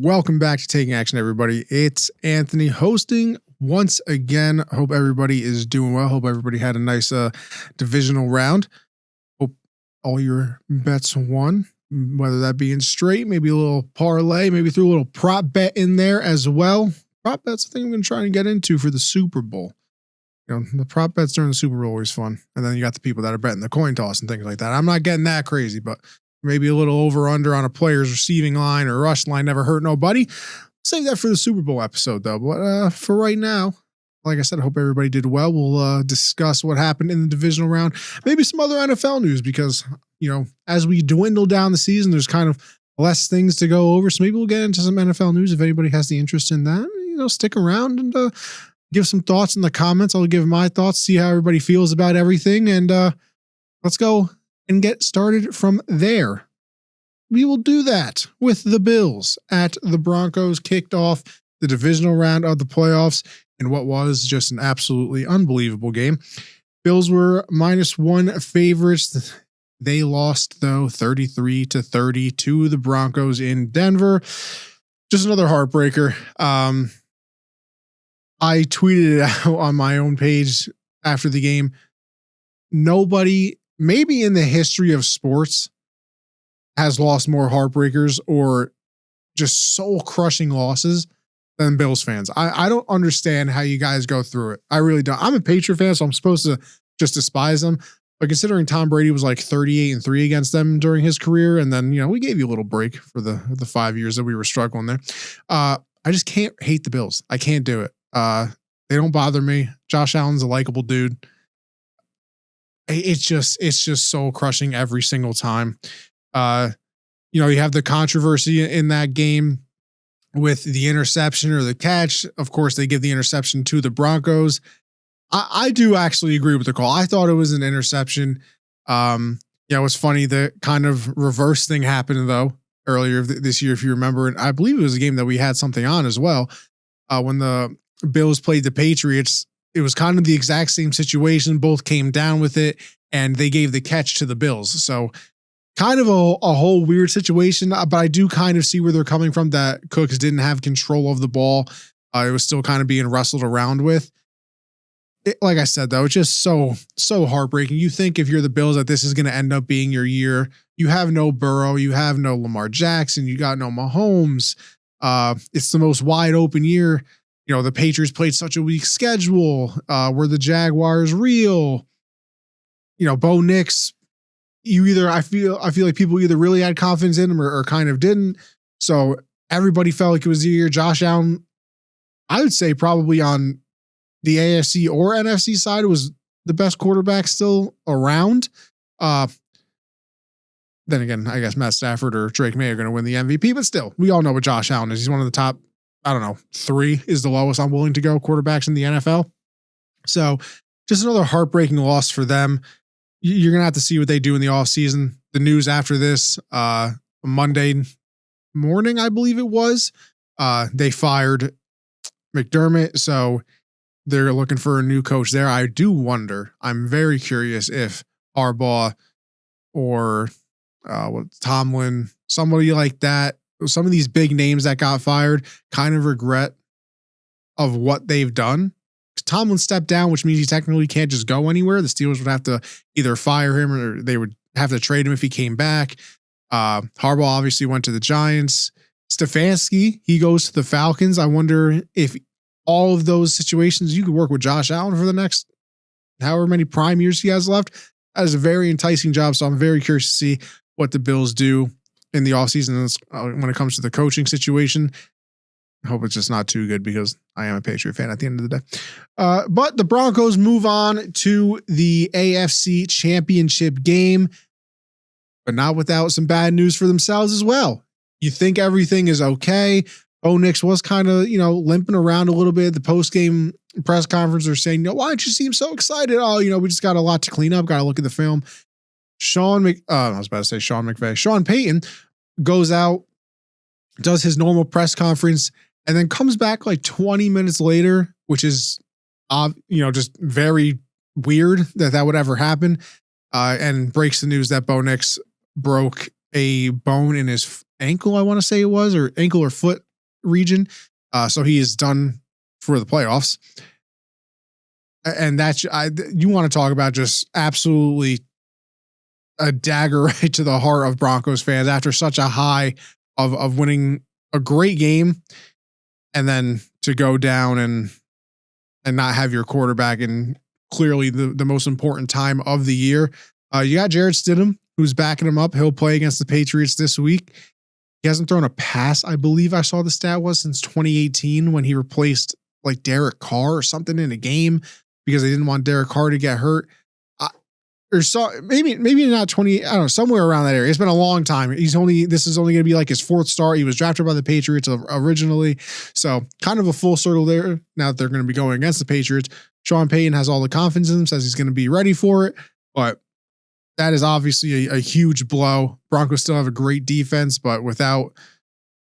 Welcome back to Taking Action, everybody. It's Anthony hosting once again. Hope everybody is doing well. Hope everybody had a nice divisional round. Hope all your bets won, whether that be in straight, maybe a little parlay, maybe threw a little prop bet in there as well. Prop bets, I think I'm going to try and get into for the Super Bowl. You know, the prop bets during the Super Bowl are always fun. And then you got the people that are betting the coin toss and things like that. I'm not getting that crazy, but maybe a little over under on a player's receiving line or rush line never hurt nobody. Save that for the Super Bowl episode, though. But for right now, like I said, I hope everybody did well. We'll discuss what happened in the divisional round. Maybe some other NFL news because, you know, as we dwindle down the season, there's kind of less things to go over. So maybe we'll get into some NFL news if anybody has the interest in that. You know, stick around and give some thoughts in the comments. I'll give my thoughts, see how everybody feels about everything. And let's go and get started from there. We will do that with the Bills at the Broncos. Kicked off the divisional round of the playoffs in what was just an absolutely unbelievable game. Bills were -1 favorites. They lost, though, 33-30 to the Broncos in Denver. Just another heartbreaker. I tweeted it out on my own page after the game. Nobody, maybe in the history of sports, has lost more heartbreakers or just soul-crushing losses than Bills fans. I don't understand how you guys go through it. I really don't. I'm a Patriot fan, so I'm supposed to just despise them. But considering Tom Brady was like 38-3 against them during his career, and then, you know, we gave you a little break for the 5 years that we were struggling there. I just can't hate the Bills. I can't do it. They don't bother me. Josh Allen's a likable dude. It's just soul crushing every single time. You know, you have the controversy in that game with the interception or the catch. Of course, they give the interception to the Broncos. I do actually agree with the call. I thought it was an interception. Yeah, it was funny. The kind of reverse thing happened though earlier this year, if you remember. And I believe it was a game that we had something on as well. When the Bills played the Patriots, it was kind of the exact same situation. Both came down with it, and they gave the catch to the Bills. So kind of a whole weird situation, but I do kind of see where they're coming from, that Cooks didn't have control of the ball. It was still kind of being wrestled around with. Like I said, though, it's just so heartbreaking. You think if you're the Bills that this is going to end up being your year. You have no Burrow. You have no Lamar Jackson. You got no Mahomes. It's the most wide open year. You know, the Patriots played such a weak schedule. Were the Jaguars real? You know, Bo Nix, I feel like people either really had confidence in him or kind of didn't. So everybody felt like it was the year. Josh Allen, I would say probably on the AFC or NFC side, was the best quarterback still around. Then again, I guess Matt Stafford or Drake May are going to win the MVP, but still, we all know what Josh Allen is. He's one of the top, I don't know, 3 is the lowest I'm willing to go quarterbacks in the NFL. So just another heartbreaking loss for them. You're going to have to see what they do in the offseason. The news after this, Monday morning, I believe it was, they fired McDermott. So they're looking for a new coach there. I do wonder, I'm very curious if Harbaugh or Tomlin, somebody like that, some of these big names that got fired kind of regret of what they've done. Tomlin stepped down, which means he technically can't just go anywhere. The Steelers would have to either fire him or they would have to trade him if he came back. Harbaugh obviously went to the Giants. Stefanski, he goes to the Falcons. I wonder if all of those situations, you could work with Josh Allen for the next however many prime years he has left. That is a very enticing job. So I'm very curious to see what the Bills do in the offseason when it comes to the coaching situation. I hope it's just not too good because I am a Patriot fan at the end of the day. But the Broncos move on to the AFC Championship game, but not without some bad news for themselves as well. You think everything is okay. Bo Nix was kind of, you know, limping around a little bit. The post-game press conference are saying, why don't you seem so excited? Oh, you know, we just got a lot to clean up. Got to look at the film. Sean Payton goes out, does his normal press conference, and then comes back like 20 minutes later, which is, just very weird that would ever happen, and breaks the news that Bo Nix broke a bone in his ankle, I want to say it was, or ankle or foot. region. So he is done for the playoffs. And you want to talk about just absolutely a dagger right to the heart of Broncos fans after such a high of winning a great game, and then to go down and not have your quarterback in clearly the most important time of the year. You got Jarrett Stidham, who's backing him up. He'll play against the Patriots this week. He hasn't thrown a pass, I believe I saw the stat was, since 2018 when he replaced like Derek Carr or something in a game because they didn't want Derek Carr to get hurt. Maybe not 20, I don't know, somewhere around that area. It's been a long time. This is only going to be like his fourth start. He was drafted by the Patriots originally. So kind of a full circle there. Now that they're going to be going against the Patriots, Sean Payton has all the confidence in him, says he's going to be ready for it. But that is obviously a huge blow. Broncos still have a great defense, but without,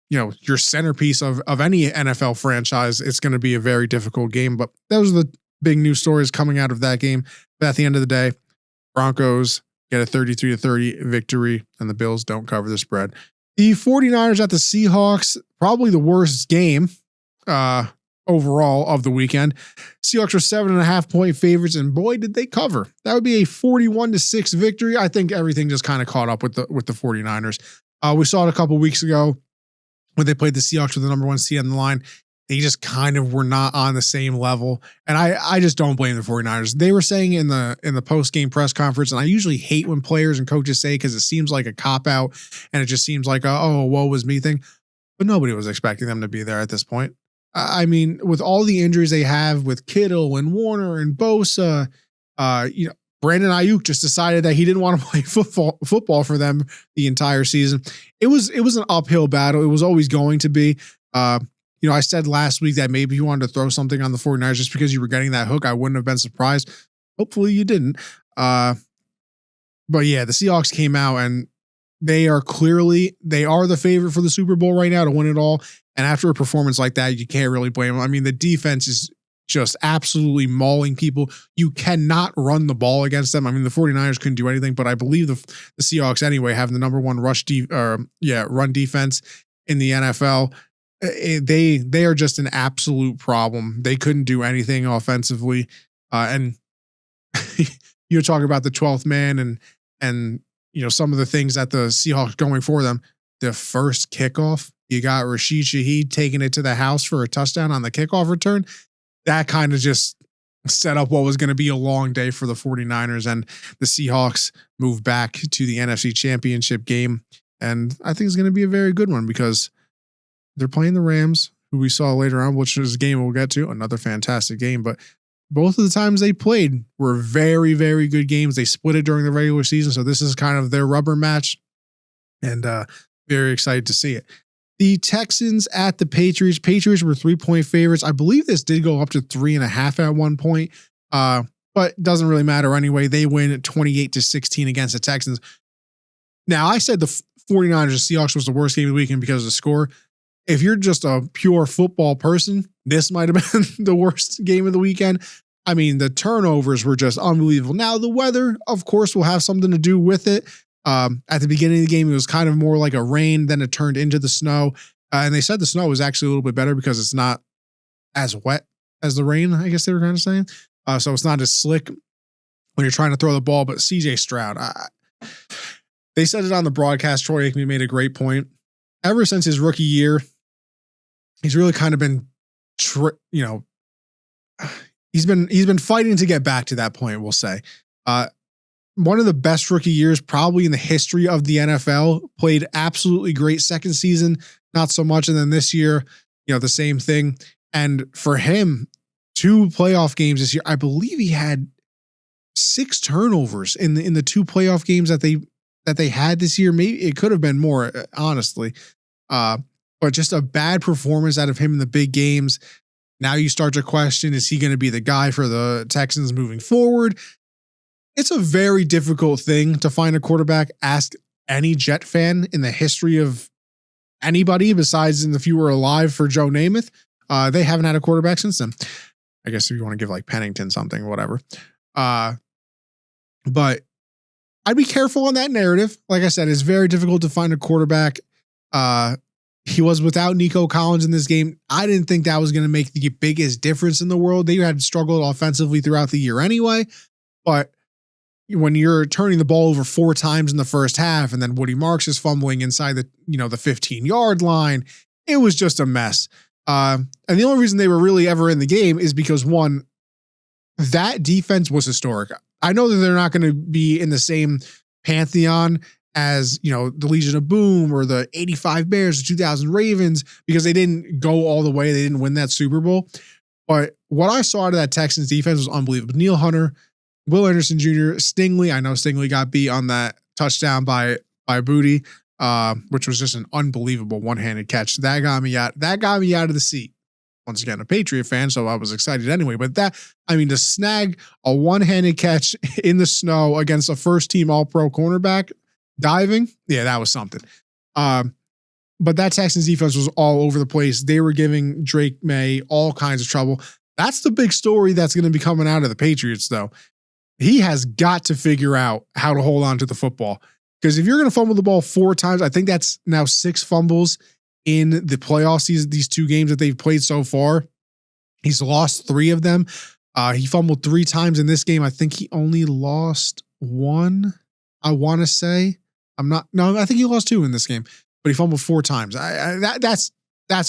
your centerpiece of any NFL franchise, it's going to be a very difficult game. But those are the big news stories coming out of that game. But at the end of the day, Broncos get a 33-30 victory, and the Bills don't cover the spread. The 49ers at the Seahawks, probably the worst game overall of the weekend. Seahawks are 7.5-point favorites, and boy, did they cover. That would be a 41-6 victory. I think everything just kind of caught up with the 49ers. We saw it a couple weeks ago when they played the Seahawks with the number one seed on the line. They just kind of were not on the same level. And I just don't blame the 49ers. They were saying in the post-game press conference, and I usually hate when players and coaches say, because it seems like a cop-out and it just seems like a woe was me thing. But nobody was expecting them to be there at this point. I mean, with all the injuries they have with Kittle and Warner and Bosa, Brandon Ayuk just decided that he didn't want to play football for them the entire season. It was an uphill battle. It was always going to be. I said last week that maybe you wanted to throw something on the 49ers just because you were getting that hook. I wouldn't have been surprised. Hopefully you didn't. But yeah, the Seahawks came out and they are the favorite for the Super Bowl right now to win it all. And after a performance like that, you can't really blame them. I mean, the defense is just absolutely mauling people. You cannot run the ball against them. I mean, the 49ers couldn't do anything, but I believe the Seahawks anyway have the number one run defense in the NFL. They are just an absolute problem. They couldn't do anything offensively. And you're talking about the 12th man and some of the things that the Seahawks going for them. The first kickoff, you got Rashid Shaheed taking it to the house for a touchdown on the kickoff return. That kind of just set up what was going to be a long day for the 49ers, and the Seahawks move back to the NFC Championship game. And I think it's going to be a very good one because they're playing the Rams, who we saw later on, which is a game we'll get to, another fantastic game. But both of the times they played were very, very good games. They split it during the regular season. So this is kind of their rubber match, and very excited to see it. The Texans at the Patriots. Patriots were 3-point favorites. I believe this did go up to 3.5 at one point, but doesn't really matter anyway. They win 28-16 against the Texans. Now, I said the 49ers and Seahawks was the worst game of the weekend because of the score. If you're just a pure football person, this might have been the worst game of the weekend. I mean, the turnovers were just unbelievable. Now, the weather, of course, will have something to do with it. At the beginning of the game, it was kind of more like a rain, then it turned into the snow. And they said the snow was actually a little bit better because it's not as wet as the rain, I guess they were kind of saying. So it's not as slick when you're trying to throw the ball. But CJ Stroud, they said it on the broadcast. Troy Aikman made a great point. Ever since his rookie year, he's really kind of been, he's been fighting to get back to that point, we'll say. One of the best rookie years probably in the history of the NFL. Played absolutely great second season, not so much. And then this year, the same thing. And for him, 2 playoff games this year, I believe he had 6 turnovers in the 2 playoff games that they had this year. Maybe it could have been more, honestly. But just a bad performance out of him in the big games. Now you start to question, is he going to be the guy for the Texans moving forward? It's a very difficult thing to find a quarterback. Ask any Jet fan in the history of anybody besides in the few were alive for Joe Namath. They haven't had a quarterback since then. I guess if you want to give like Pennington something, whatever. But I'd be careful on that narrative. Like I said, it's very difficult to find a quarterback He was without Nico Collins in this game. I didn't think that was going to make the biggest difference in the world. They had struggled offensively throughout the year anyway, but when you're turning the ball over 4 times in the first half, and then Woody Marks is fumbling inside the 15-yard line, it was just a mess. And the only reason they were really ever in the game is because, one, that defense was historic. I know that they're not going to be in the same pantheon as, the Legion of Boom or the 85 Bears, the 2000 Ravens, because they didn't go all the way. They didn't win that Super Bowl. But what I saw out of that Texans defense was unbelievable. Neil Hunter, Will Anderson Jr., Stingley. I know Stingley got beat on that touchdown by Booty, which was just an unbelievable one-handed catch. That got me out of the seat. Once again, a Patriot fan, so I was excited anyway. But to snag a one-handed catch in the snow against a first-team All-Pro cornerback diving, yeah, that was something. But that Texans defense was all over the place. They were giving Drake May all kinds of trouble. That's the big story that's going to be coming out of the Patriots, though. He has got to figure out how to hold on to the football. Because if you're going to fumble the ball 4 times, I think that's now 6 fumbles in the playoffs, these 2 games that they've played so far. He's lost 3 of them. He fumbled 3 times in this game. I think he only lost 1, I want to say. I think he lost 2 in this game, but he fumbled 4 times. That's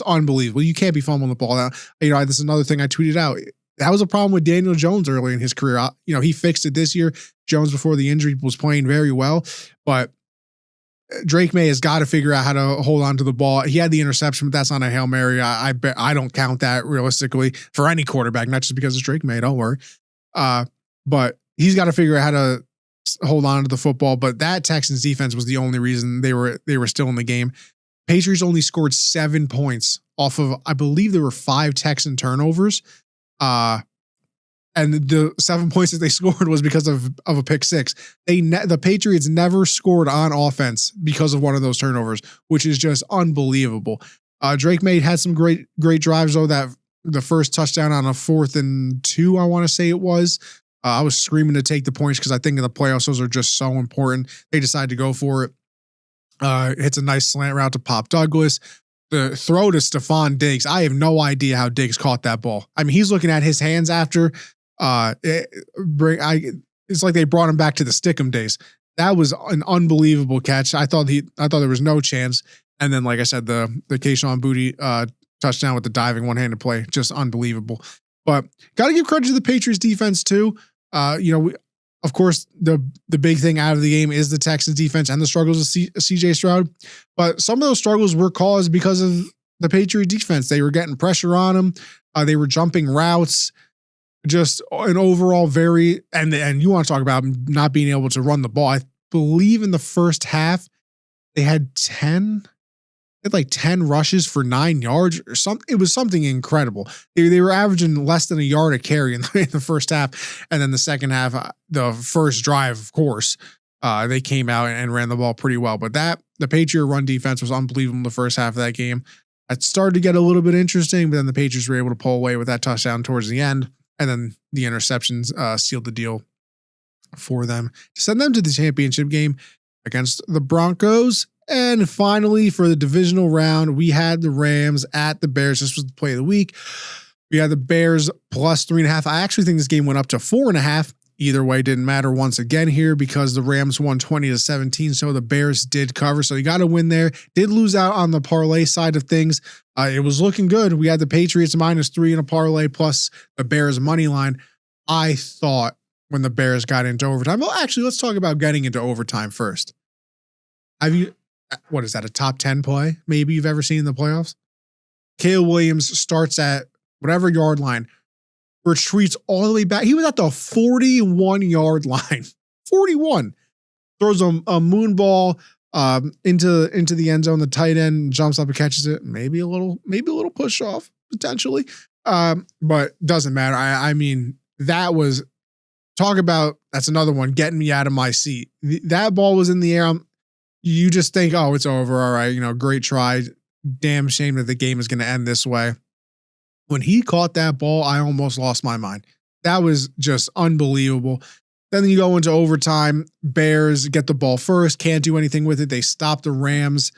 unbelievable. You can't be fumbling the ball out. This is another thing I tweeted out. That was a problem with Daniel Jones early in his career. He fixed it this year. Jones, before the injury, was playing very well, but Drake May has got to figure out how to hold on to the ball. He had the interception, but that's not a Hail Mary. I bet I don't count that realistically for any quarterback, not just because it's Drake May. Don't worry. But he's got to figure out how to hold on to the football. But that Texans defense was the only reason they were still in the game. Patriots only scored 7 points off of, I believe there were 5 Texan turnovers. And the 7 points that they scored was because of a pick 6. The Patriots never scored on offense because of one of those turnovers, which is just unbelievable. Drake May had some great drives, though. That the first touchdown on a 4th and 2, I want to say it was. I was screaming to take the points because I think in the playoffs those are just so important. They decided to go for it. Hits a nice slant route to Pop Douglas. The throw to Stephon Diggs. I have no idea how Diggs caught that ball. I mean, he's looking at his hands after. It's like they brought him back to the Stickum days. That was an unbelievable catch. I thought there was no chance. And then, like I said, the Kayshon Boutte touchdown with the diving one-handed play, just unbelievable. But got to give credit to the Patriots defense too. Of course, the big thing out of the game is the Texans defense and the struggles of CJ Stroud. But some of those struggles were caused because of the Patriot defense. They were getting pressure on them. They were jumping routes. Just an overall and you want to talk about not being able to run the ball. I believe in the first half, they had 10 rushes for 9 yards or something. It was something incredible. They were averaging less than a yard a carry in the first half. And then the second half, the first drive, of course, they came out and ran the ball pretty well. But the Patriot run defense was unbelievable in the first half of that game. It started to get a little bit interesting, but then the Patriots were able to pull away with that touchdown towards the end. And then the interceptions sealed the deal for them to send them to the championship game against the Broncos. And finally, for the divisional round, we had the Rams at the Bears. This was the play of the week. We had the Bears plus 3.5. I actually think this game went up to 4.5. Either way, didn't matter once again here because the Rams won 20-17. So the Bears did cover. So you got to win there. Did lose out on the parlay side of things. It was looking good. We had the Patriots -3 in a parlay plus the Bears money line. I thought when the Bears got into overtime. Well, actually, let's talk about getting into overtime first. What is that? A top 10 play maybe you've ever seen in the playoffs? Caleb Williams starts at whatever yard line, retreats all the way back. He was at the 41-yard line. 41. Throws a moon ball into the end zone. The tight end jumps up and catches it. Maybe a little push off potentially, but doesn't matter. I mean, that was that's another one getting me out of my seat. That ball was in the air. You just think, oh, it's over. All right, great try. Damn shame that the game is going to end this way. When he caught that ball, I almost lost my mind. That was just unbelievable. Then you go into overtime. Bears get the ball first, can't do anything with it. They stop the Rams.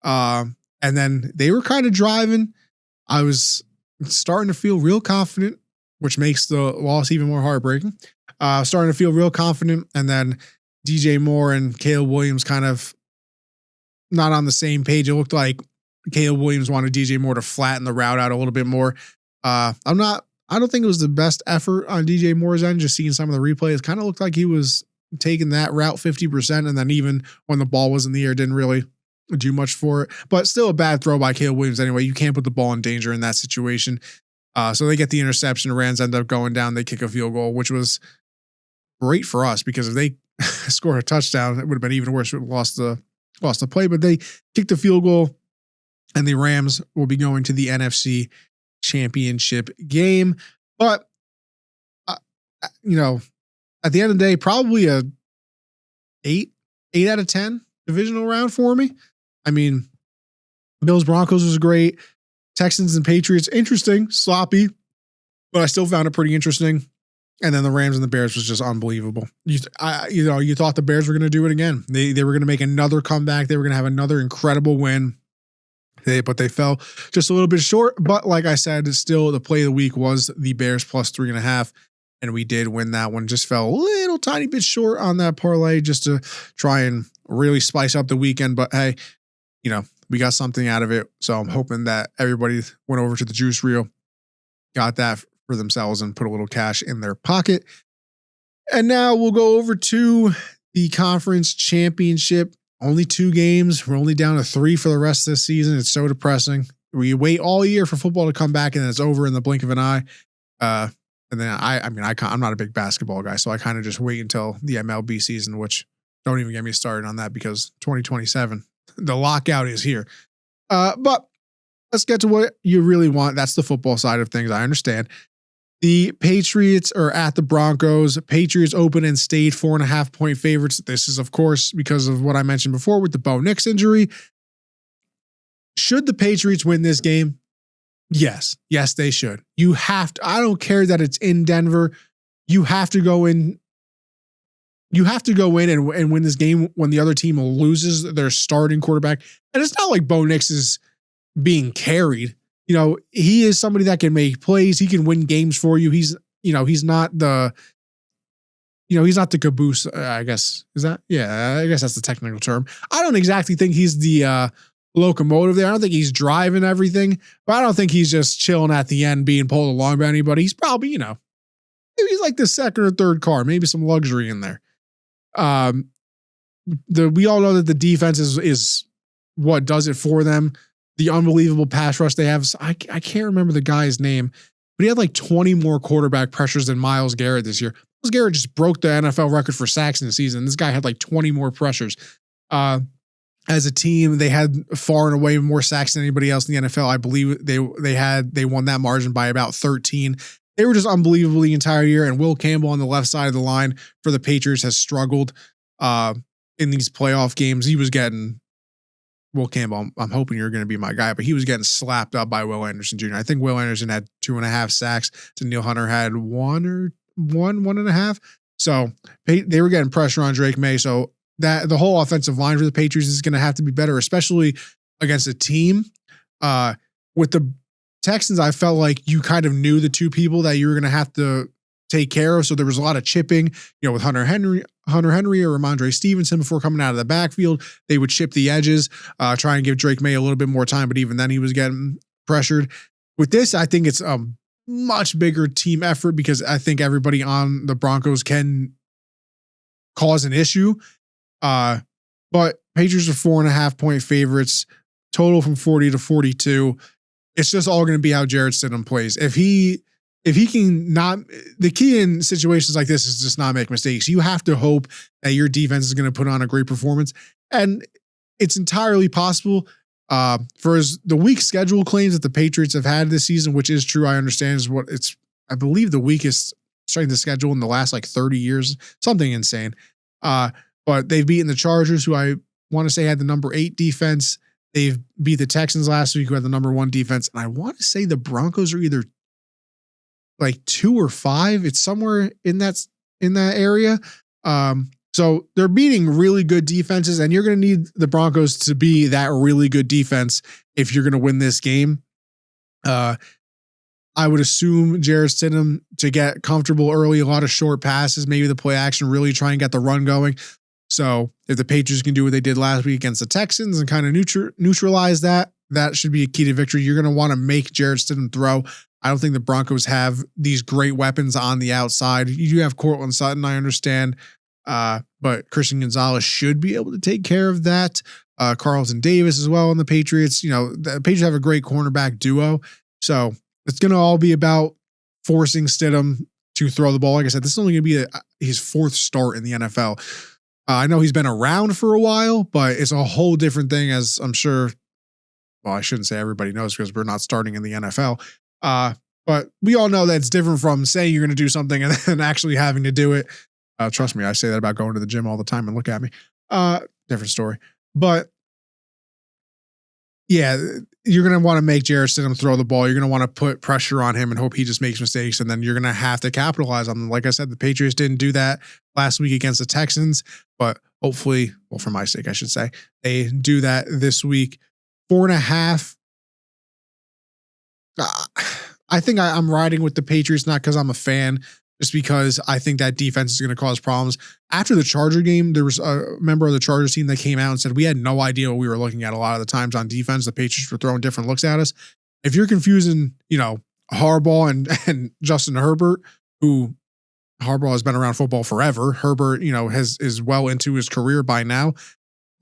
And And then they were kind of driving. I was starting to feel real confident, which makes the loss even more heartbreaking. Starting to feel real confident. And then DJ Moore and Caleb Williams kind of not on the same page. It looked like Caleb Williams wanted DJ Moore to flatten the route out a little bit more. I don't think it was the best effort on DJ Moore's end. Just seeing some of the replays, kind of looked like he was taking that route 50%. And then even when the ball was in the air, didn't really do much for it, but still a bad throw by Caleb Williams. Anyway, you can't put the ball in danger in that situation. So they get the interception. Rams end up going down. They kick a field goal, which was great for us because if they scored a touchdown, it would have been even worse. We would have lost the play, but they kicked the field goal and the Rams will be going to the NFC Championship game. But, at the end of the day, probably a 8 out of 10 divisional round for me. I mean, Bills Broncos was great. Texans and Patriots, interesting, sloppy, but I still found it pretty interesting. And then the Rams and the Bears was just unbelievable. You thought the Bears were going to do it again. They were going to make another comeback. They were going to have another incredible win. But they fell just a little bit short. But like I said, still the play of the week was the Bears plus 3.5. And we did win that one. Just fell a little tiny bit short on that parlay just to try and really spice up the weekend. But hey, we got something out of it. So I'm hoping that everybody went over to the Juice Reel, got that for themselves and put a little cash in their pocket. And now we'll go over to the conference championship. Only 2 games. We're only down to 3 for the rest of the season. It's so depressing. We wait all year for football to come back and then it's over in the blink of an eye. And then I'm not a big basketball guy, so I kind of just wait until the MLB season, which don't even get me started on that because 2027, the lockout is here. But let's get to what you really want. That's the football side of things. I understand. The Patriots are at the Broncos. Patriots open and stayed 4.5-point favorites. This is, of course, because of what I mentioned before with the Bo Nix injury. Should the Patriots win this game? Yes, they should. You have to. I don't care that it's in Denver. You have to go in. You have to go in and win this game when the other team loses their starting quarterback. And it's not like Bo Nix is being carried. He is somebody that can make plays. He can win games for you. He's not the caboose, I guess. Is that? Yeah, I guess that's the technical term. I don't exactly think he's the locomotive there. I don't think he's driving everything, but I don't think he's just chilling at the end being pulled along by anybody. He's probably, maybe he's like the second or third car, maybe some luxury in there. We all know that the defense is what does it for them. The unbelievable pass rush they have. I can't remember the guy's name, but he had like 20 more quarterback pressures than Myles Garrett this year. Myles Garrett just broke the NFL record for sacks in the season. This guy had like 20 more pressures. As a team, they had far and away more sacks than anybody else in the NFL. I believe they won that margin by about 13. They were just unbelievable the entire year. And Will Campbell on the left side of the line for the Patriots has struggled in these playoff games. He was getting Will Campbell. I'm hoping you're going to be my guy, but he was getting slapped up by Will Anderson Jr. I think Will Anderson had 2.5 sacks. Daniil Hunter had 1.5. So they were getting pressure on Drake May. So that the whole offensive line for the Patriots is going to have to be better, especially against a team. With the Texans, I felt like you kind of knew the two people that you were going to have to take care of. So there was a lot of chipping, with Hunter Henry or Ramondre Stevenson before coming out of the backfield. They would chip the edges, try and give Drake May a little bit more time, but even then he was getting pressured. With this, I think it's a much bigger team effort because I think everybody on the Broncos can cause an issue. But Patriots are 4.5-point favorites, total from 40 to 42. It's just all going to be how Jarrett Stidham plays. If he can not, the key in situations like this is just not make mistakes. You have to hope that your defense is going to put on a great performance. And it's entirely possible for the weak schedule claims that the Patriots have had this season, which is true. I understand is what it's, I believe the weakest strength of schedule in the last 30 years, something insane. But they've beaten the Chargers, who I want to say had the number 8 defense. They've beat the Texans last week, who had the number 1 defense. And I want to say the Broncos are either 2 or 5. It's somewhere in that area. So they're beating really good defenses, and you're going to need the Broncos to be that really good defense if you're going to win this game. I would assume Jarrett Stidham to get comfortable early, a lot of short passes, maybe the play action, really try and get the run going. So if the Patriots can do what they did last week against the Texans and kind of neutralize that, that should be a key to victory. You're going to want to make Jarrett Stidham throw. I don't think the Broncos have these great weapons on the outside. You do have Cortland Sutton, I understand. But Christian Gonzalez should be able to take care of that. Carlton Davis as well on the Patriots. The Patriots have a great cornerback duo. So it's going to all be about forcing Stidham to throw the ball. Like I said, this is only going to be his fourth start in the NFL. I know he's been around for a while, but it's a whole different thing, as I'm sure. Well, I shouldn't say everybody knows because we're not starting in the NFL. But we all know that it's different from saying you're going to do something and then actually having to do it. Trust me, I say that about going to the gym all the time, and look at me. Different story. But yeah, you're going to want to make Jarrett Stidham throw the ball. You're going to want to put pressure on him and hope he just makes mistakes. And then you're going to have to capitalize on them. Like I said, the Patriots didn't do that last week against the Texans, but hopefully, well, for my sake, I should say, they do that this week. 4.5. I think I'm riding with the Patriots, not because I'm a fan, just because I think that defense is going to cause problems. After the Charger game, there was a member of the Chargers team that came out and said, we had no idea what we were looking at a lot of the times on defense. The Patriots were throwing different looks at us. If you're confusing, Harbaugh and Justin Herbert, who Harbaugh has been around football forever. Herbert, is well into his career by now.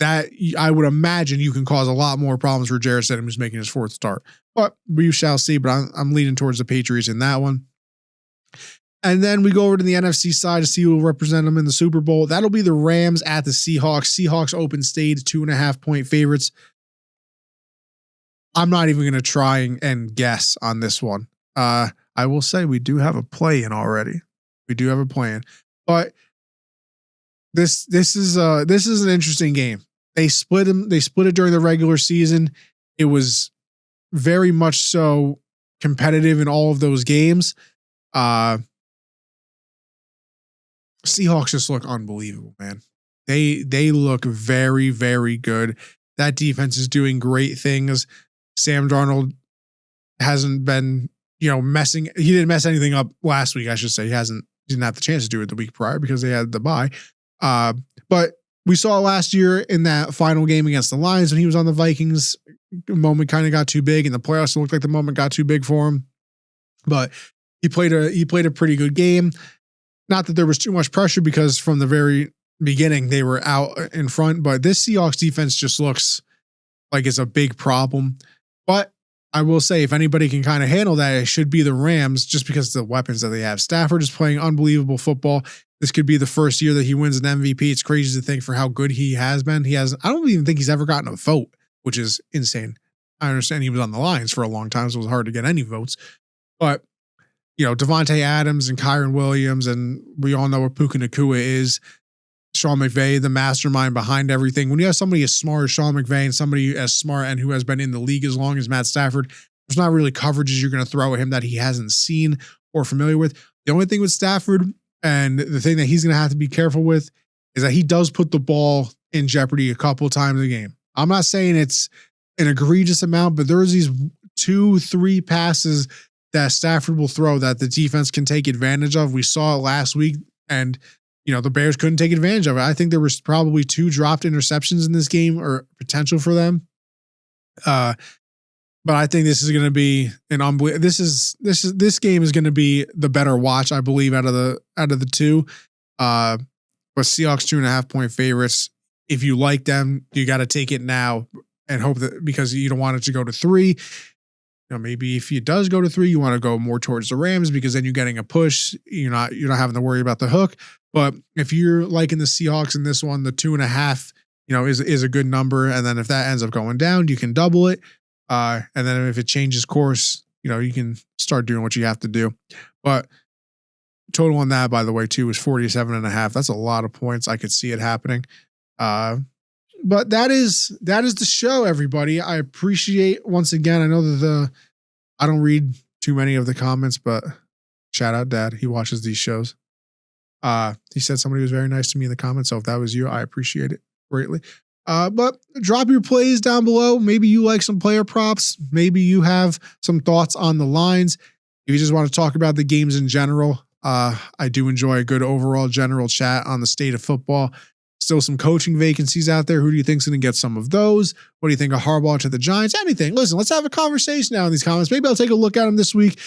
That I would imagine you can cause a lot more problems for Jarrett Stidham, who's making his fourth start. But we shall see. But I'm leaning towards the Patriots in that one. And then we go over to the NFC side to see who will represent them in the Super Bowl. That'll be the Rams at the Seahawks. Seahawks open stage 2.5-point favorites. I'm not even going to try and guess on this one. I will say we do have a play in already. We do have a plan, but this is an interesting game. They split them. They split it during the regular season. It was very much so competitive in all of those games. Seahawks just look unbelievable, man. They look very, very good. That defense is doing great things. Sam Darnold hasn't been, messing. He didn't mess anything up last week, I should say. Didn't have the chance to do it the week prior because they had the bye. But we saw last year in that final game against the Lions when he was on the Vikings, the moment kind of got too big. In the playoffs, it looked like the moment got too big for him. But he played a pretty good game. Not that there was too much pressure because from the very beginning they were out in front. But this Seahawks defense just looks like it's a big problem. But I will say, if anybody can kind of handle that, it should be the Rams, just because of the weapons that they have. Stafford is playing unbelievable football. This could be the first year that he wins an MVP. It's crazy to think for how good he has been. I don't even think he's ever gotten a vote, which is insane. I understand he was on the Lions for a long time, so it was hard to get any votes. But, Devontae Adams and Kyron Williams, and we all know what Puka Nacua is. Sean McVay, the mastermind behind everything. When you have somebody as smart as Sean McVay and somebody as smart and who has been in the league as long as Matt Stafford, there's not really coverages you're going to throw at him that he hasn't seen or familiar with. The only thing with Stafford, and the thing that he's going to have to be careful with, is that he does put the ball in jeopardy a couple times a game. I'm not saying it's an egregious amount, but there's these 2-3 passes that Stafford will throw that the defense can take advantage of. We saw it last week, and the Bears couldn't take advantage of it. I think there was probably 2 dropped interceptions in this game, or potential for them. But I think this is going to be an unbelievable. This game is going to be the better watch, I believe, out of the two. But Seahawks 2.5-point favorites. If you like them, you got to take it now and hope that, because you don't want it to go to 3. Maybe if it does go to 3, you want to go more towards the Rams, because then you're getting a push. You're not having to worry about the hook. But if you're liking the Seahawks in this one, the 2.5, is a good number. And then if that ends up going down, you can double it. And then if it changes course, you can start doing what you have to do. But total on that, by the way, too, is 47.5. That's a lot of points. I could see it happening. But that is the show, everybody. I appreciate, once again, I know that I don't read too many of the comments, but shout out Dad. He watches these shows. He said somebody was very nice to me in the comments. So if that was you, I appreciate it greatly. But drop your plays down below. Maybe you like some player props. Maybe you have some thoughts on the lines. If you just want to talk about the games in general, I do enjoy a good overall general chat on the state of football. Still some coaching vacancies out there. Who do you think's going to get some of those? What do you think of Harbaugh to the Giants? Anything. Listen, let's have a conversation now in these comments. Maybe I'll take a look at them this week,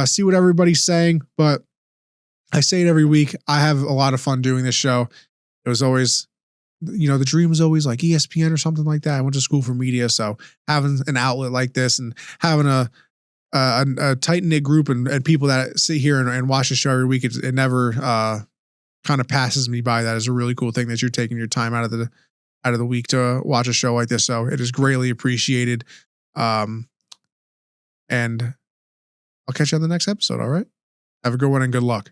see what everybody's saying. But I say it every week. I have a lot of fun doing this show. It was always, the dream was always like ESPN or something like that. I went to school for media. So having an outlet like this and having a tight-knit group and people that sit here and watch the show every week, it never kind of passes me by. That is a really cool thing that you're taking your time out of the week to watch a show like this. So it is greatly appreciated. And I'll catch you on the next episode. All right. Have a good one and good luck.